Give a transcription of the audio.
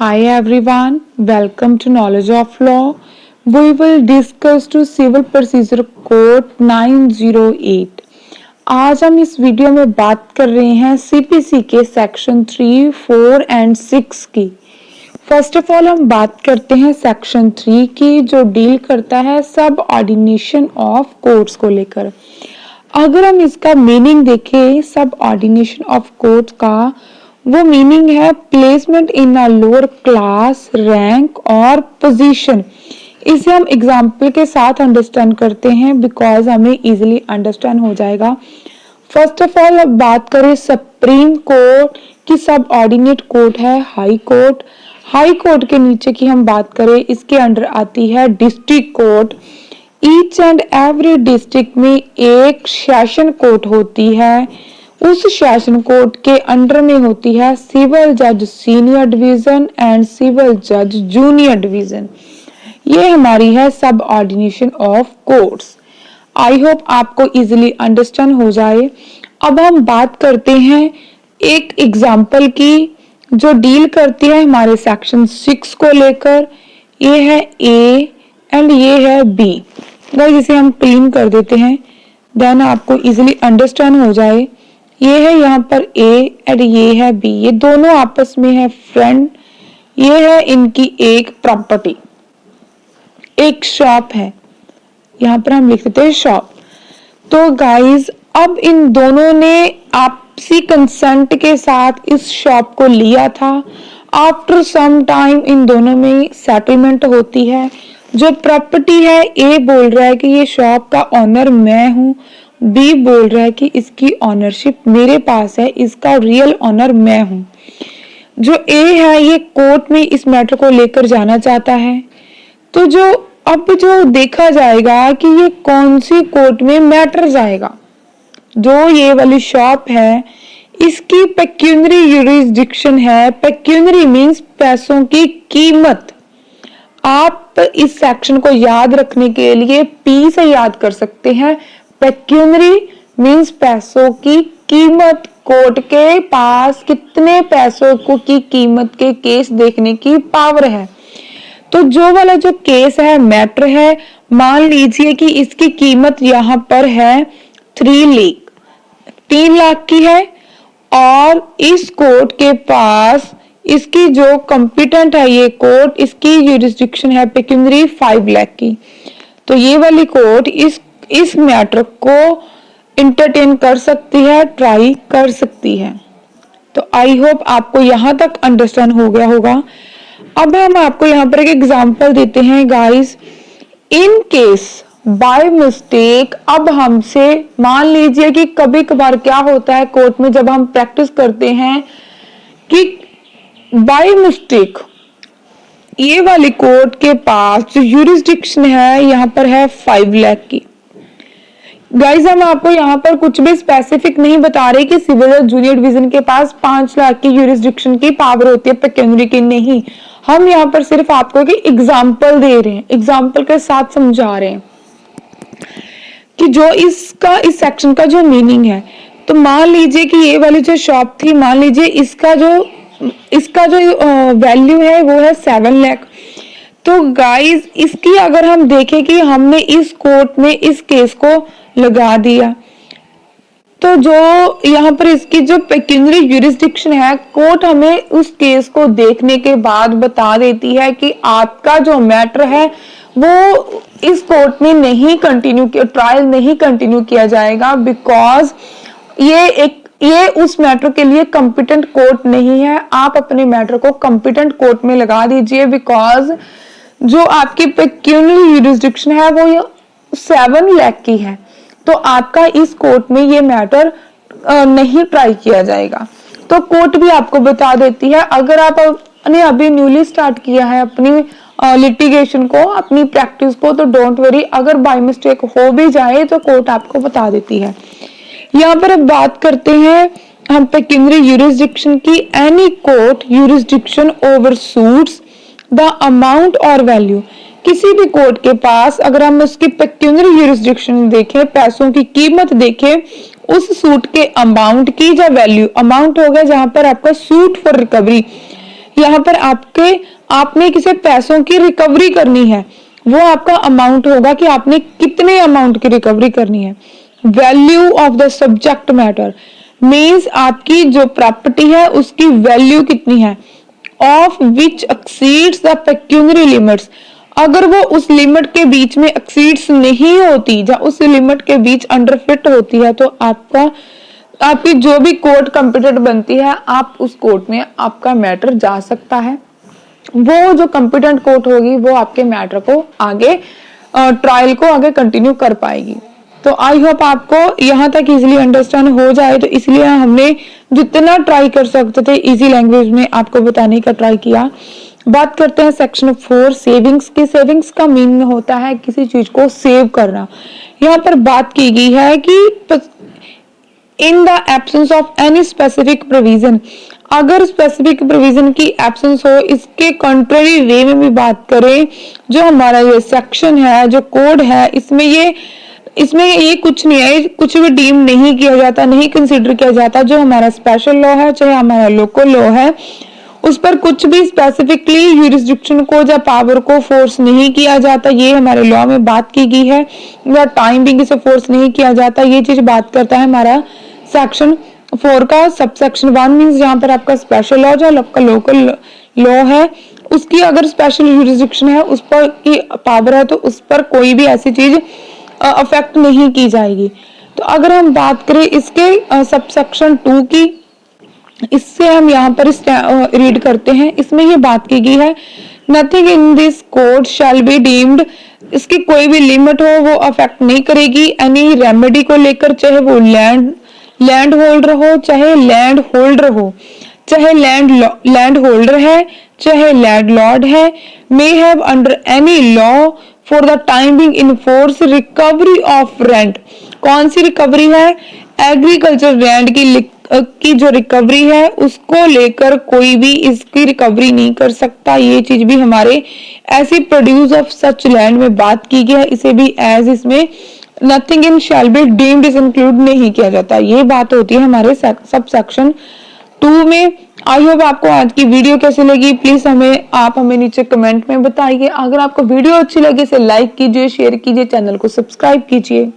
Hi everyone, welcome to Knowledge of Law. We will discuss to Civil Procedure Code 908. आज हम इस video में बात कर रहे हैं सीपीसी के सेक्शन 3, 4 एंड 6 की। फर्स्ट ऑफ ऑल हम बात करते हैं सेक्शन 3 की, जो डील करता है सब ऑर्डिनेशन ऑफ कोर्ट्स को लेकर। अगर हम इसका मीनिंग देखें, सब ऑर्डिनेशन ऑफ कोर्ट्स का वो मीनिंग है placement in a lower class, rank और पोजीशन। इसे हम एग्जाम्पल के साथ अंडरस्टैंड करते हैं बिकॉज हमें इजीली अंडरस्टैंड हो जाएगा। फर्स्ट ऑफ ऑल अब बात करें सुप्रीम कोर्ट की सब ऑर्डिनेट कोर्ट है हाई कोर्ट। हाई कोर्ट के नीचे की हम बात करें, इसके अंडर आती है district court. Each and every district में एक सेशन कोर्ट होती है। उस सेशन कोर्ट के अंडर में होती है सिविल जज सीनियर डिवीजन एंड सिविल जज जूनियर डिवीजन। ये हमारी है सब ordination of courts. I hope आपको इजीली अंडरस्टैंड हो जाए। अब हम बात करते हैं एक एग्जाम्पल की जो डील करती है हमारे सेक्शन 6 को लेकर। ये है ए एंड ये है बी। गाइस इसे हम क्लीन कर देते हैं, देन आपको इजीली अंडरस्टैंड हो जाए। ये है यहाँ पर ए एंड ये है बी, ये दोनों आपस में है फ्रेंड। ये है इनकी एक प्रॉपर्टी, एक शॉप है, यहाँ पर हम लिख देते हैं शॉप। तो गाइस अब इन दोनों ने आपसी कंसेंट के साथ इस शॉप को लिया था। आफ्टर सम टाइम इन दोनों में सेटलमेंट होती है। जो प्रॉपर्टी है, ए बोल रहा है कि ये शॉप का ऑनर मैं हूँ, बी बोल रहा है कि इसकी ऑनरशिप मेरे पास है, इसका रियल ऑनर मैं हूं। जो ए है ये कोर्ट में इस मैटर को लेकर जाना चाहता है। तो जो देखा जाएगा कि ये कौन सी कोर्ट में मैटर जाएगा। जो ये वाली शॉप है इसकी पेक्यूनरी यूरिसडिक्शन है। पेक्यूनरी मींस पैसों की कीमत। आप इस सेक्शन को याद रखने के लिए पी से याद कर सकते हैं। पेक्यूनरी मींस पैसों की कीमत। कोर्ट के पास कितने पैसों को की कीमत के केस देखने की पावर है। तो जो वाला जो केस है, मैटर है, मान लीजिए कि इसकी कीमत यहाँ पर है 3 लाख की है और इस कोर्ट के पास इसकी जो कॉम्पिटेंट है ये कोर्ट, इसकी यूरिसडिक्शन है पेक्यूनरी 5 लाख की। तो ये वाली कोर्ट इस मैटर को इंटरटेन कर सकती है, ट्राई कर सकती है। तो आई होप आपको यहां तक अंडरस्टैंड हो गया होगा। अब हम आपको यहाँ पर एक एग्जांपल देते हैं guys. In case by mistake, अब हमसे मान लीजिए कि कभी कभार क्या होता है कोर्ट में जब हम प्रैक्टिस करते हैं कि बाय मिस्टेक ये वाली कोर्ट के पास जो यूरिसडिक्शन है यहाँ पर है 5 लाख की। गाइज हम आपको यहाँ पर कुछ भी स्पेसिफिक नहीं बता रहे कि सिविल और जूनियर डिवीजन के पास 5 लाख की यूरिसडिक्शन की पावर होती है, पेक्यूनरी की नहीं। हम यहाँ पर सिर्फ आपको एक एग्जांपल दे रहे हैं, एग्जांपल के साथ समझा रहे हैं कि जो इसका इस सेक्शन का जो मीनिंग है। तो मान लीजिए कि ये वाली जो शॉप थी, मान लीजिए इसका जो वैल्यू है वो है 7 लाख। तो गाइज इसकी अगर हम देखें कि हमने इस कोर्ट में इस केस को लगा दिया, तो जो यहाँ पर इसकी जो पेक्यूनरी यूरिसडिक्शन है, कोर्ट हमें उस केस को देखने के बाद बता देती है कि आपका जो मैटर है वो इस कोर्ट में नहीं कंटिन्यू किया, ट्रायल नहीं कंटिन्यू किया जाएगा बिकॉज ये उस मैटर के लिए कॉम्पिटेंट कोर्ट नहीं है। आप अपने मैटर को कॉम्पिटेंट कोर्ट में लगा दीजिए बिकॉज जो आपकी पेक्यूनरी यूरिसडिक्शन है वो 7 लाख की है। तो आपका इस कोर्ट में ये मैटर नहीं ट्राई किया जाएगा। तो कोर्ट भी आपको बता देती है। अगर आपने अभी न्यूली स्टार्ट किया है अपनी लिटिगेशन को, अपनी प्रैक्टिस को, तो डोंट वरी, अगर बाय मिस्टेक हो भी जाए तो कोर्ट आपको बता देती है। यहाँ पर अब बात करते हैं हम पेक्यूनरी यूरिसडिक्शन की। Any court jurisdiction over suits the amount और वैल्यू। किसी भी कोर्ट के पास अगर हम उसकी पेक्यूनरी यूरिसडिक्शन देखें, पैसों की कीमत देखें, उस सूट के अमाउंट की या वैल्यू, अमाउंट हो गया जहां पर आपका सूट फॉर रिकवरी, यहाँ पर आपने किसी पैसों की रिकवरी करनी है, वो आपका अमाउंट होगा कि आपने कितने अमाउंट की रिकवरी करनी है। Value of the subject matter means आपकी जो प्रॉपर्टी है उसकी वैल्यू कितनी है, of which exceeds the pecuniary limits, अगर वो उस लिमिट के बीच में एक्सीड्स नहीं होती या उस लिमिट के बीच अंडरफिट होती है तो आपकी जो भी कोर्ट कॉम्पिटेंट बनती है, आप उस कोर्ट में आपका मैटर जा सकता है। वो जो कॉम्पिटेंट कोर्ट होगी वो आपके मैटर को आगे ट्रायल को आगे कंटिन्यू कर पाएगी। तो आई होप आपको यहाँ तक इजीली अंडरस्टैंड हो जाए, तो इसलिए हमने जितना ट्राई कर सकते थे इजी लैंग्वेज में आपको बताने का ट्राई किया। बात करते हैं सेक्शन 4 सेविंग्स की। सेविंग्स का मीनिंग होता है किसी चीज को सेव करना। यहाँ पर बात की गई है कि in the absence of any specific provision, अगर स्पेसिफिक प्रोविजन की एब्सेंस हो, इसके कंट्री वे में भी बात करें, जो हमारा ये सेक्शन है, जो कोड है, इसमें ये कुछ नहीं है, कुछ भी डीम नहीं किया जाता, नहीं कंसीडर किया जाता। जो हमारा स्पेशल लॉ है, चाहे हमारा लोकल लॉ है, उस पर कुछ भी स्पेसिफिकली यूरिसडिक्शन को या पावर को फोर्स नहीं किया जाता। ये हमारे लॉ में बात की गई है। या टाइम बिंग से फोर्स नहीं किया जाता, ये चीज बात करता है हमारा सेक्शन 4 का सब सेक्शन 1 मीन्स जहाँ पर आपका स्पेशल लॉ जो आपका लोकल लॉ है, उसकी अगर स्पेशल यूरिसडिक्शन है, उस पर की पावर है, तो उस पर कोई भी ऐसी चीज अफेक्ट नहीं की जाएगी। तो अगर हम बात करें इसके सब सेक्शन 2 की, इससे हम यहाँ पर रीड करते हैं। इसमें ये बात की गई है, nothing in this code shall be deemed, इसकी कोई भी लिमिट हो वो अफेक्ट नहीं करेगी एनी रेमेडी को लेकर, चाहे वो लैंड होल्डर हो, चाहे लैंड होल्डर हो, चाहे लैंड होल्डर है, चाहे लैंड लॉर्ड है, may have under any law for the time being enforce recovery of rent. कौन सी रिकवरी है? एग्रीकल्चर लैंड की जो रिकवरी है उसको लेकर कोई भी इसकी रिकवरी नहीं कर सकता। ये चीज भी हमारे ऐसी प्रोड्यूस ऑफ सच लैंड में बात की गई है। इसे भी एज इसमें nothing in shall be deemed is include नहीं किया जाता। ये बात होती है हमारे सब सेक्शन 2 में। आई होप आपको आज की वीडियो कैसी लगी, प्लीज आप हमें नीचे कमेंट में बताइए। अगर आपको वीडियो अच्छी लगे इसे लाइक कीजिए, शेयर कीजिए, चैनल को सब्सक्राइब कीजिए।